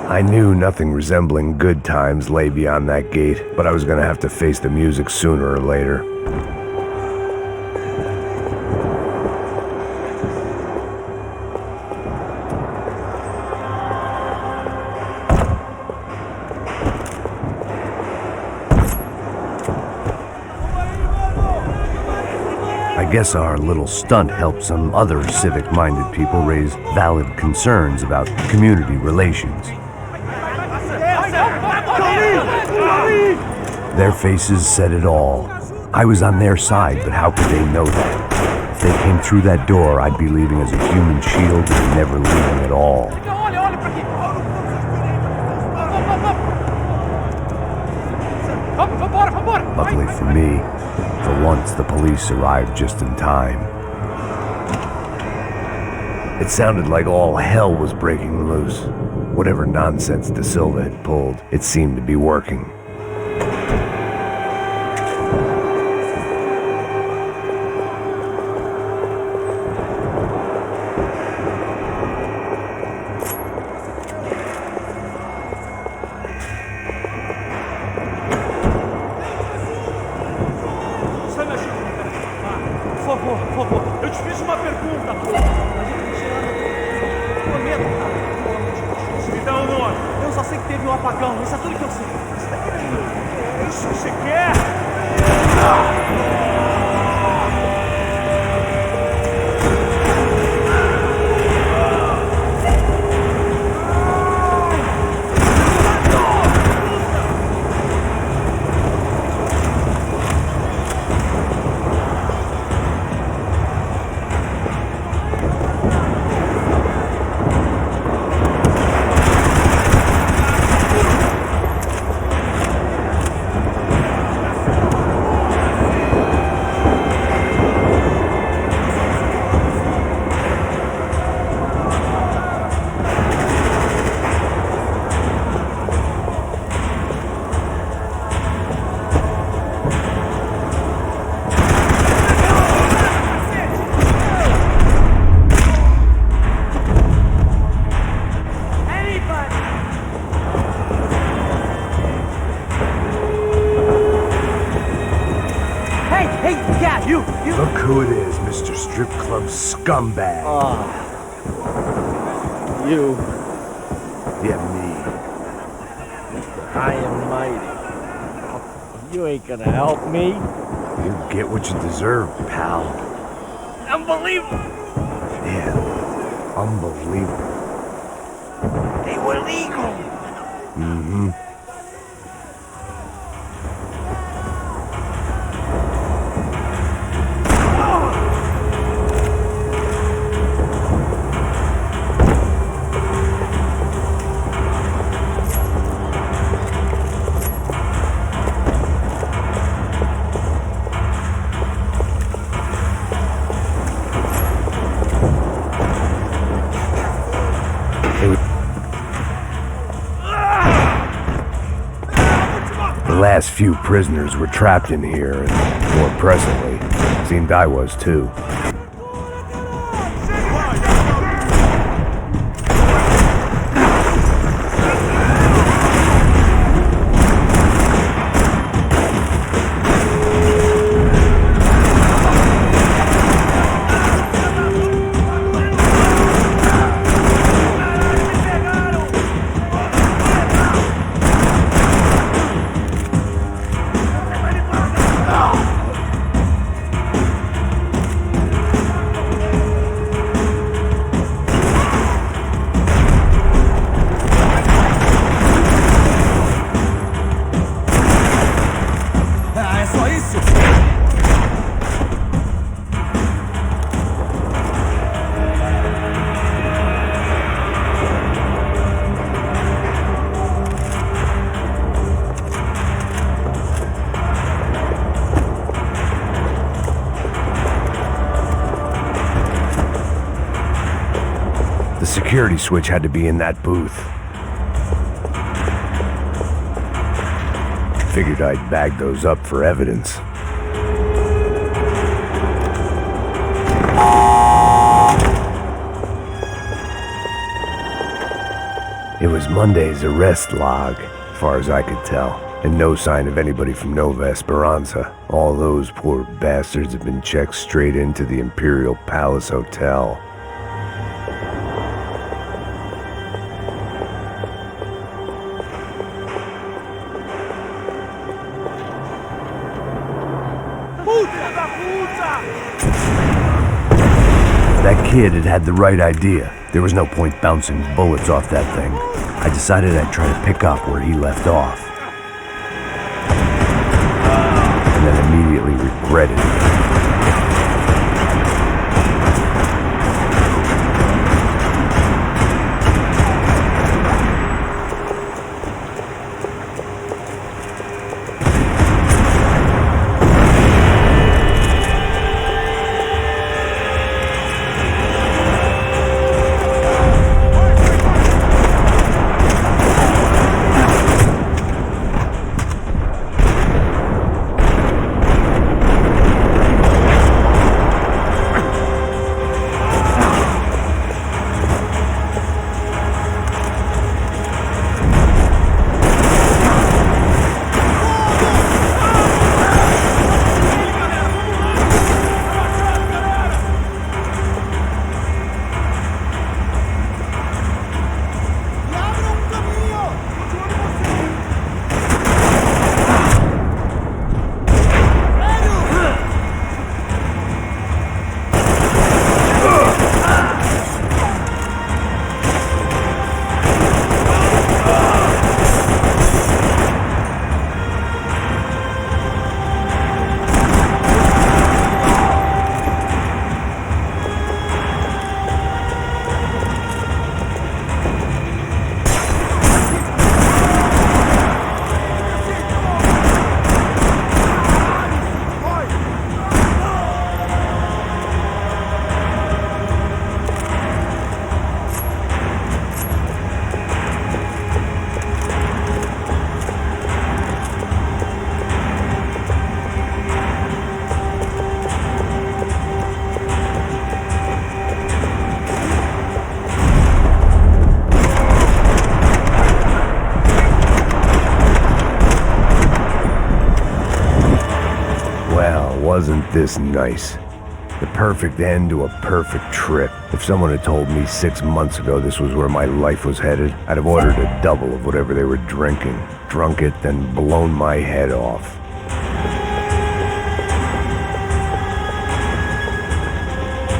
I knew nothing resembling good times lay beyond that gate, but I was gonna have to face the music sooner or later. I guess our little stunt helped some other civic-minded people raise valid concerns about community relations. Their faces said it all. I was on their side, but how could they know that? If they came through that door, I'd be leaving as a human shield and never leaving at all. Luckily for me, for once the police arrived just in time. It sounded like all hell was breaking loose. Whatever nonsense De Silva had pulled, it seemed to be working. Por favor, eu te fiz uma pergunta, pô. Me dá um nome. Eu só sei que teve um apagão, isso é tudo que eu sei. Você tá querendo? É isso que você quer? Look who it is, Mr. Strip Club Scumbag. You. Yeah, me. High and mighty. You ain't gonna help me. You get what you deserve, pal. Unbelievable. Yeah, unbelievable. They were legal. Mm-hmm. The last few prisoners were trapped in here, and more presently, it seemed I was too. The security switch had to be in that booth. Figured I'd bag those up for evidence. It was Monday's arrest log, as far as I could tell, and no sign of anybody from Nova Esperanza. All those poor bastards had been checked straight into the Imperial Palace Hotel. That kid had the right idea. There was no point bouncing bullets off that thing. I decided I'd try to pick up where he left off. And then immediately regretted it. Wasn't this nice? The perfect end to a perfect trip. If someone had told me 6 months ago this was where my life was headed, I'd have ordered a double of whatever they were drinking, drunk it, then blown my head off.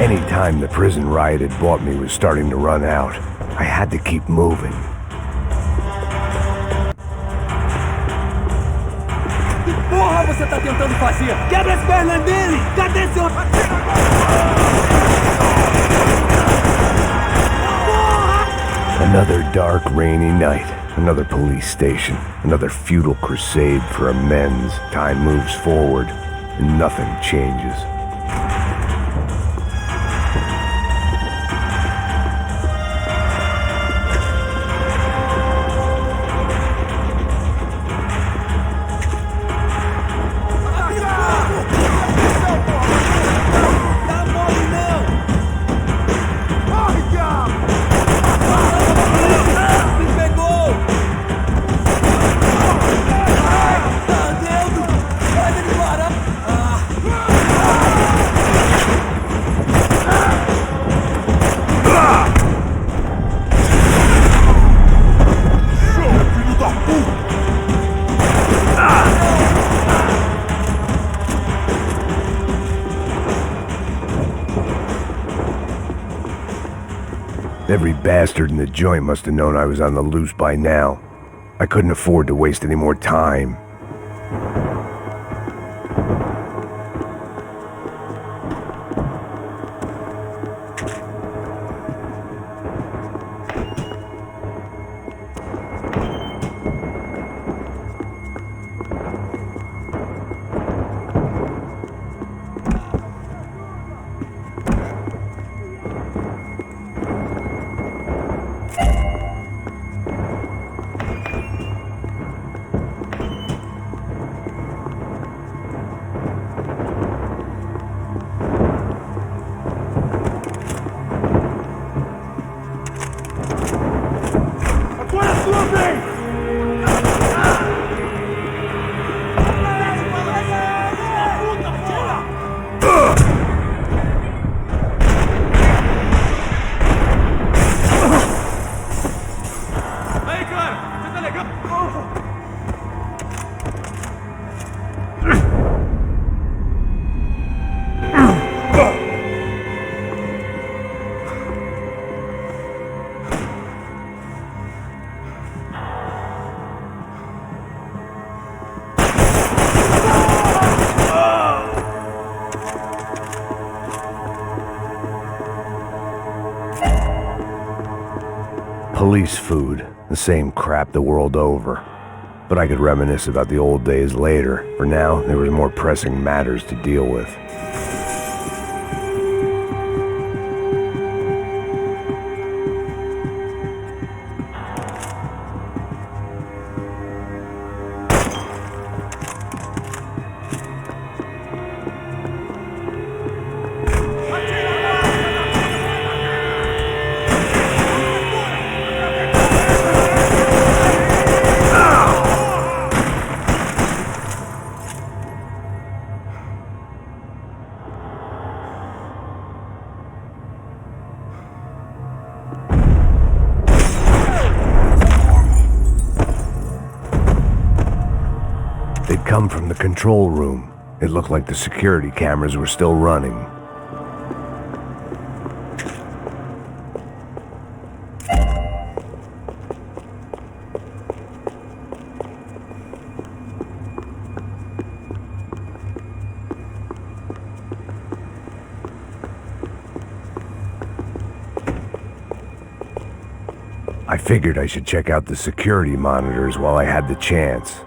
Any time the prison riot had bought me was starting to run out. I had to keep moving. Porra, você tá tentando fazer? Quebra as pernas dele! Cadê seu... Another dark, rainy night. Another police station. Another futile crusade for amends. Time moves forward, and nothing changes. Every bastard in the joint must have known I was on the loose by now. I couldn't afford to waste any more time. Police food, the same crap the world over. But I could reminisce about the old days later. For now, there was more pressing matters to deal with. They'd come from the control room. It looked like the security cameras were still running. I figured I should check out the security monitors while I had the chance.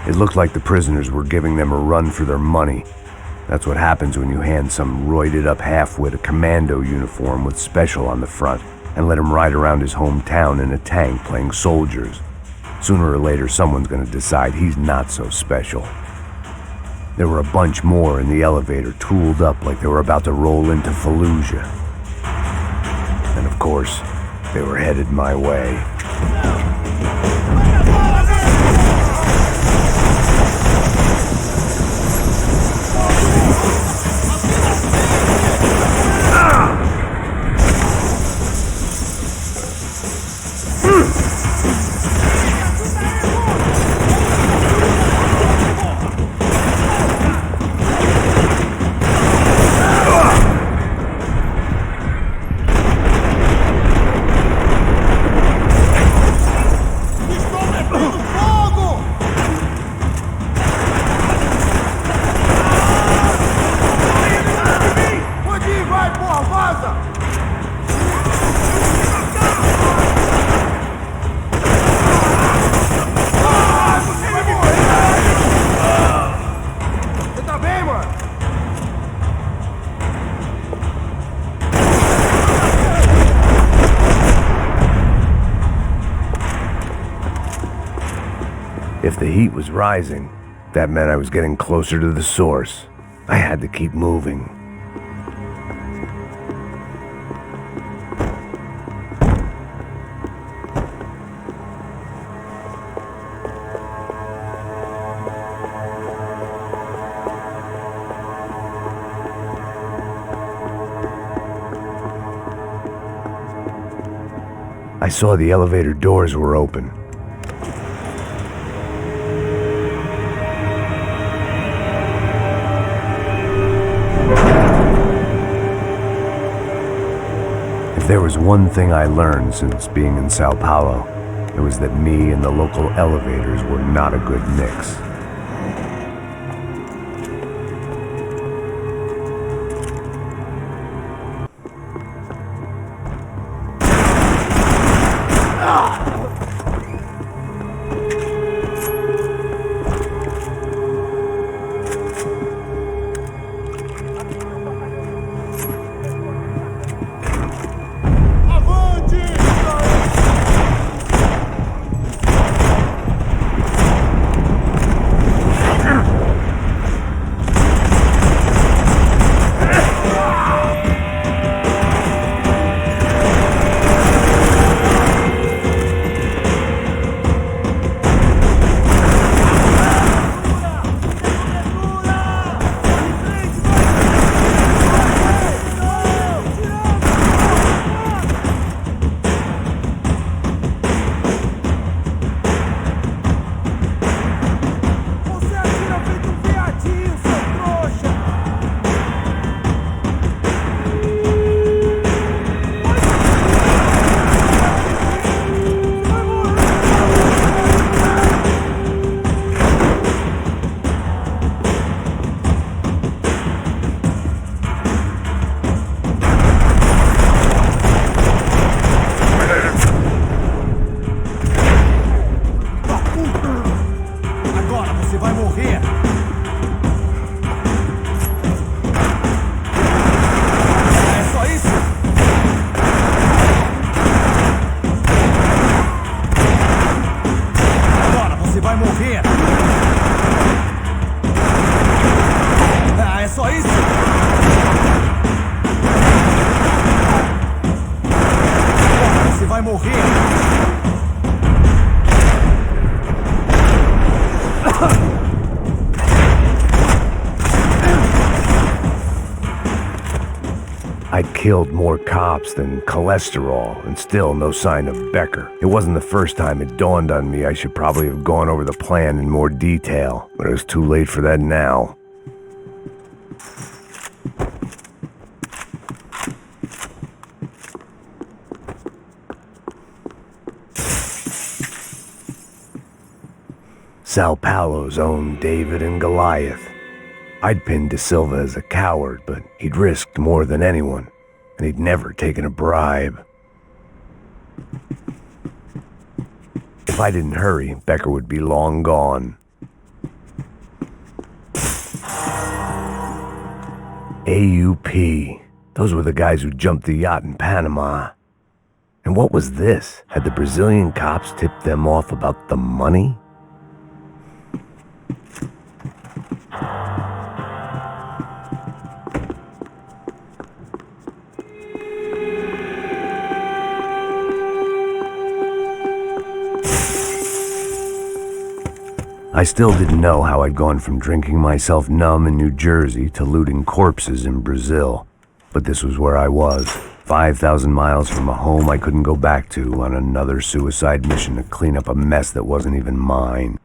It looked like the prisoners were giving them a run for their money. That's what happens when you hand some roided-up halfwit a commando uniform with special on the front and let him ride around his hometown in a tank playing soldiers. Sooner or later, someone's gonna decide he's not so special. There were a bunch more in the elevator, tooled up like they were about to roll into Fallujah. And of course, they were headed my way. If the heat was rising, that meant I was getting closer to the source. I had to keep moving. I saw the elevator doors were open. If there was one thing I learned since being in Sao Paulo, it was that me and the local elevators were not a good mix. você vai morrer! É só isso? Agora você vai morrer! Ah, é só isso? Agora você vai morrer! I'd killed more cops than cholesterol, and still no sign of Becker. It wasn't the first time it dawned on me I should probably have gone over the plan in more detail, but it was too late for that now. Sao Paulo's own David and Goliath. I'd pinned De Silva as a coward, but he'd risked more than anyone, and he'd never taken a bribe. If I didn't hurry, Becker would be long gone. AUP. Those were the guys who jumped the yacht in Panama. And what was this? Had the Brazilian cops tipped them off about the money? I still didn't know how I'd gone from drinking myself numb in New Jersey to looting corpses in Brazil. But this was where I was, 5,000 miles from a home I couldn't go back to, on another suicide mission to clean up a mess that wasn't even mine.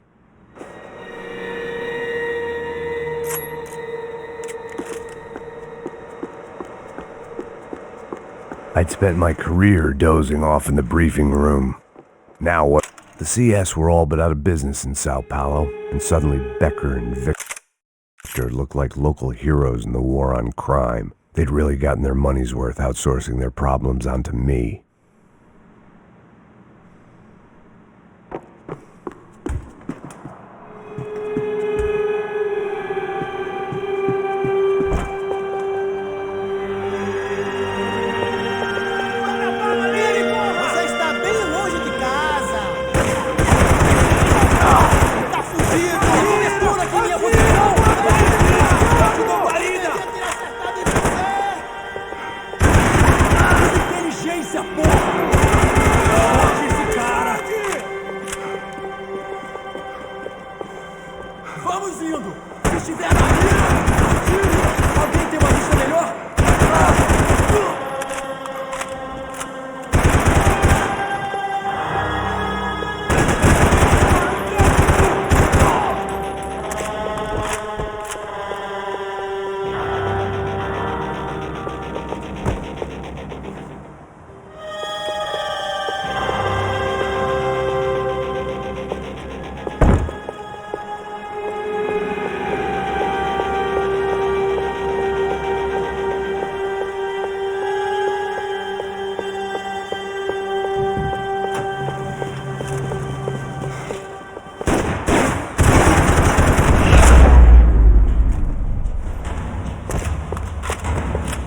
I'd spent my career dozing off in the briefing room. Now what? The CS were all but out of business in Sao Paulo, and suddenly Becker and Victor looked like local heroes in the war on crime. They'd really gotten their money's worth outsourcing their problems onto me. Vamos indo! Se estiver na mira, tire! Alguém tem uma vista melhor?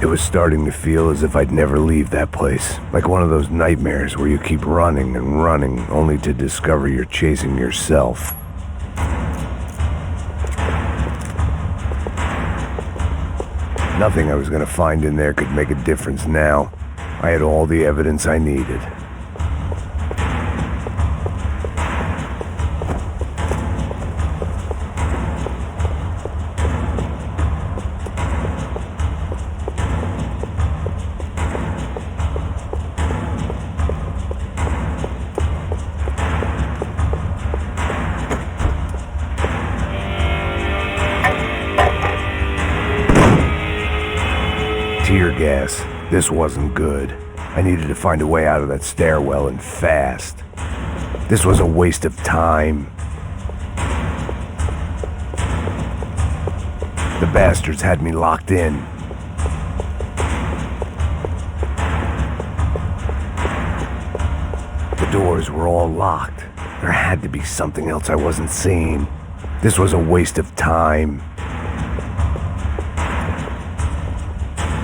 It was starting to feel as if I'd never leave that place. Like one of those nightmares where you keep running and running, only to discover you're chasing yourself. Nothing I was gonna find in there could make a difference now. I had all the evidence I needed. Tear gas. This wasn't good. I needed to find a way out of that stairwell, and fast. This was a waste of time. The bastards had me locked in. The doors were all locked. There had to be something else I wasn't seeing. This was a waste of time.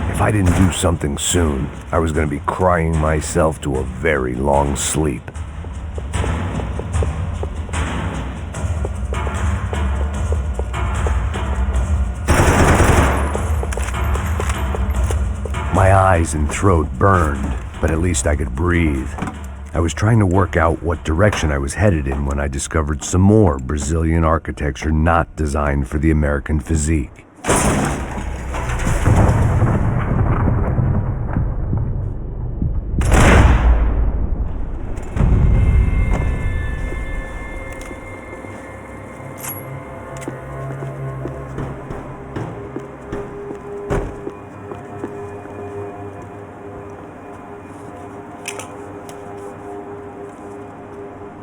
If I didn't do something soon, I was going to be crying myself to a very long sleep. My eyes and throat burned, but at least I could breathe. I was trying to work out what direction I was headed in when I discovered some more Brazilian architecture not designed for the American physique.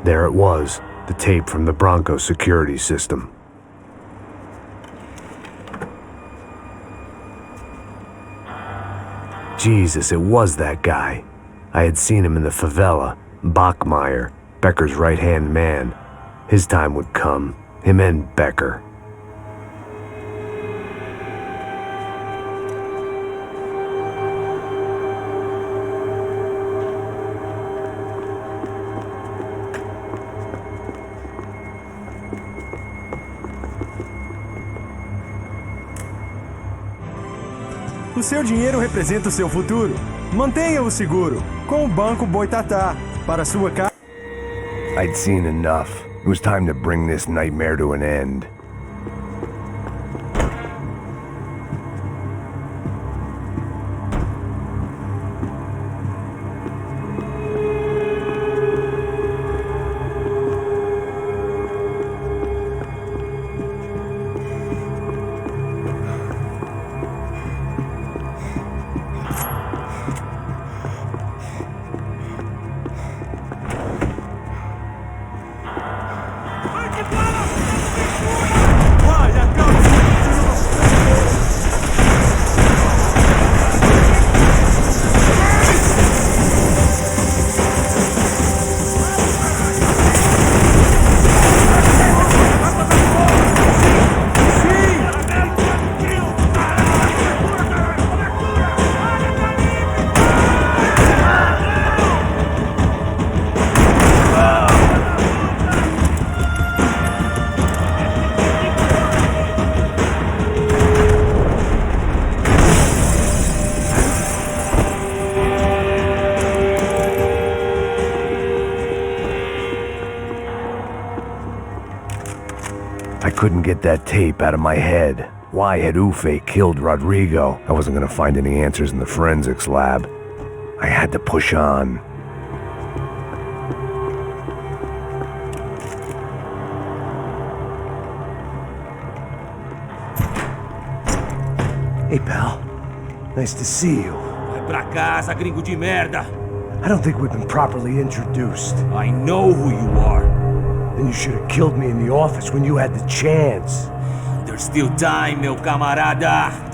There it was, the tape from the Bronco security system. Jesus, it was that guy. I had seen him in the favela, Bachmeyer, Becker's right-hand man. His time would come, him and Becker. O seu dinheiro representa o seu futuro. Mantenha-o seguro com o Banco Boitatá para sua casa. I'd seen enough. It was time to bring this nightmare to an end. I couldn't get that tape out of my head. Why had Ufe killed Rodrigo? I wasn't gonna find any answers in the forensics lab. I had to push on. Hey, pal. Nice to see you. Vai pra casa, gringo de merda! I don't think we've been properly introduced. I know who you are. Then you should have killed me in the office when you had the chance. There's still time, meu camarada!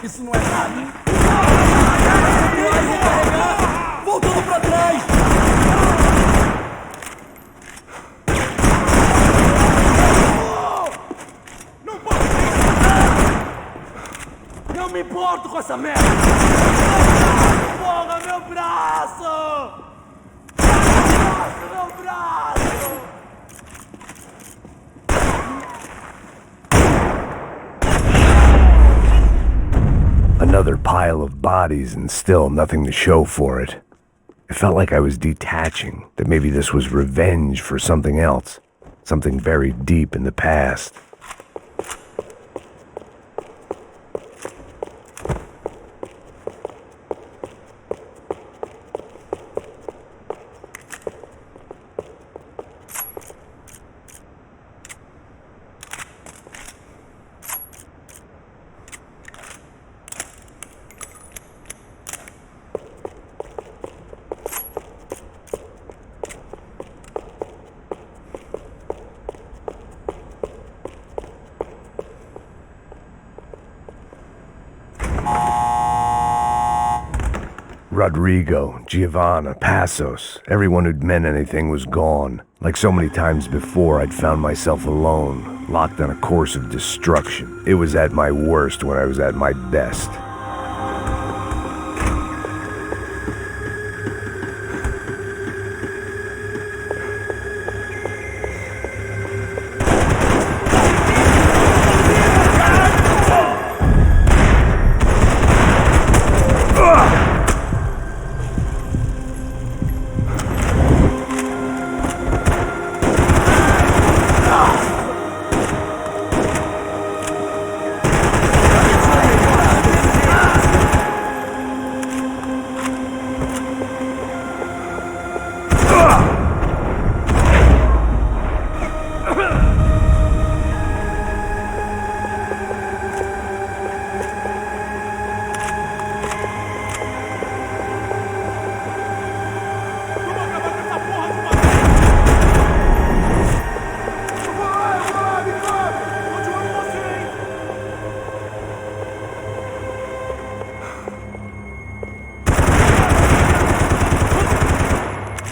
Isso não é nada. Voltando pra trás! Não pode! Não me importo com essa merda! Porra, meu braço! Meu braço! Another pile of bodies and still nothing to show for it. It felt like I was detaching, that maybe this was revenge for something else, something very deep in the past. Rodrigo, Giovanna, Passos, everyone who'd meant anything was gone. Like so many times before, I'd found myself alone, locked on a course of destruction. It was at my worst when I was at my best.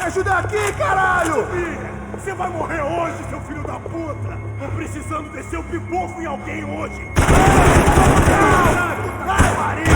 Ajuda aqui, caralho! Você vai morrer hoje, seu filho da puta! Tô precisando descer o pipofo em alguém hoje! Caralho! Caralho!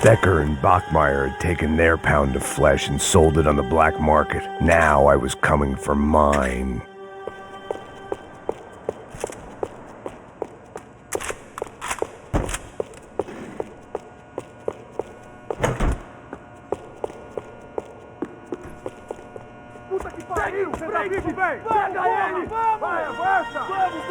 Becker and Bachmeyer had taken their pound of flesh and sold it on the black market. Now I was coming for mine. Puta que pariu! Pega ele! Vai, avança! Vamos!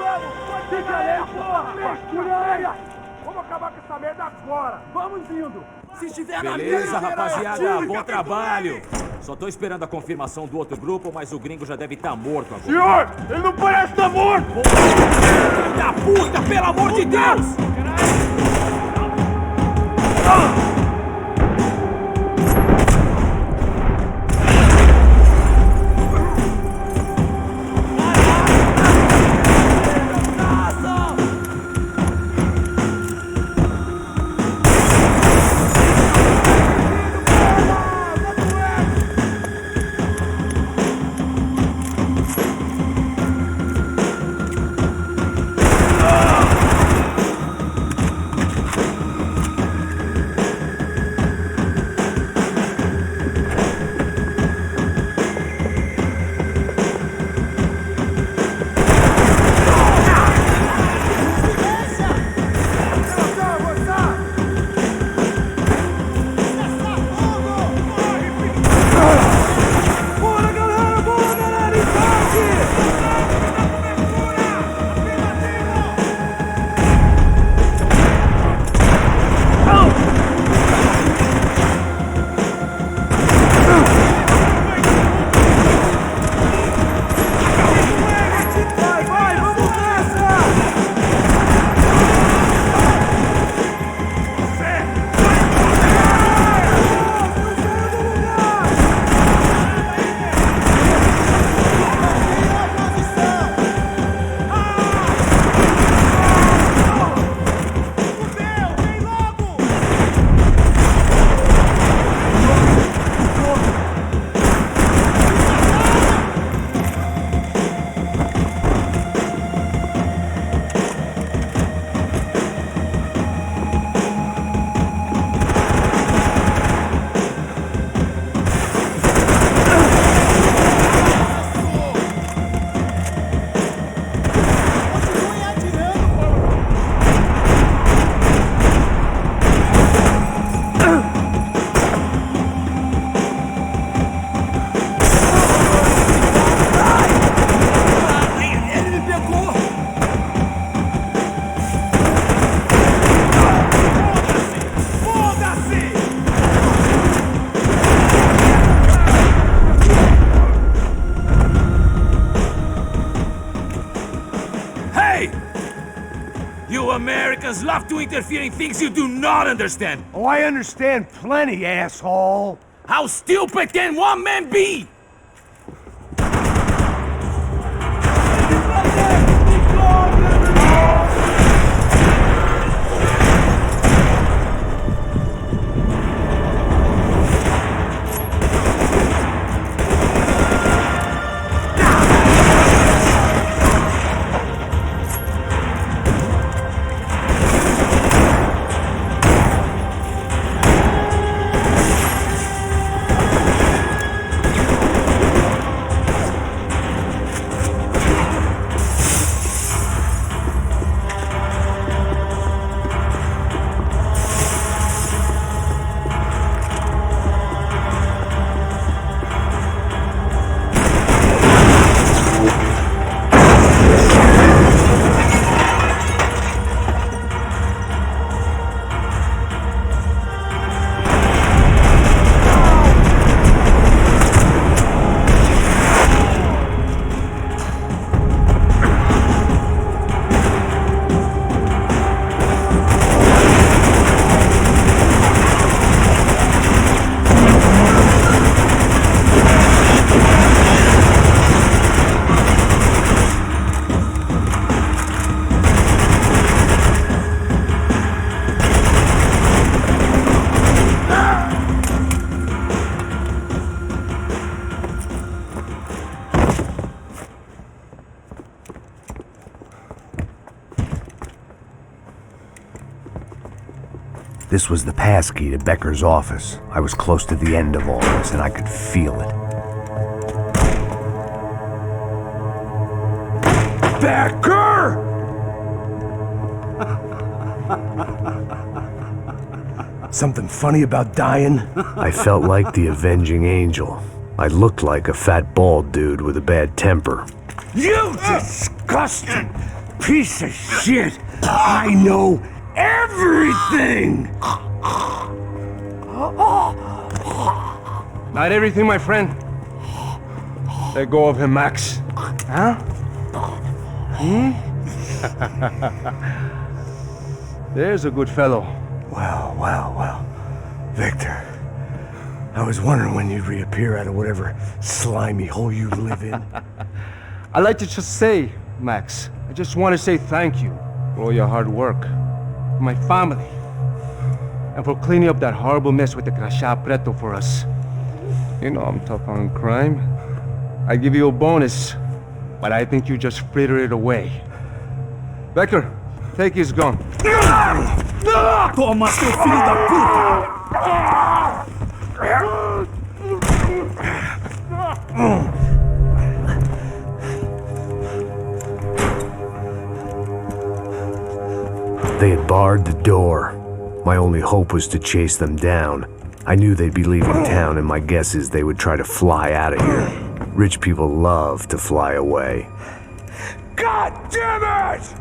Fica aí, porra! Vamos acabar com essa merda agora! Vamos indo! Se estiver na Beleza, mira, rapaziada, bom trabalho. Só tô esperando a confirmação do outro grupo, mas o gringo já deve estar morto agora. Senhor! Ele não parece estar morto! Filho da puta, pelo amor de Deus! You Americans love to interfere in things you do not understand. Oh, I understand plenty, asshole. How stupid can one man be? This was the passkey to Becker's office. I was close to the end of all this, and I could feel it. Becker! Something funny about dying? I felt like the avenging angel. I looked like a fat bald dude with a bad temper. You disgusting piece of shit! I know everything! Not everything, my friend. Let go of him, Max. Huh? There's a good fellow. Well. Victor, I was wondering when you'd reappear out of whatever slimy hole you live in. I'd like to just say, Max, I just want to say thank you for all your hard work, for my family, and for cleaning up that horrible mess with the crachá preto for us. You know I'm tough on crime. I give you a bonus, but I think you just fritter it away. Becker, take his gun. Toma, seu filho da puta! They had barred the door. My only hope was to chase them down. I knew they'd be leaving town, and my guess is they would try to fly out of here. Rich people love to fly away. God damn it!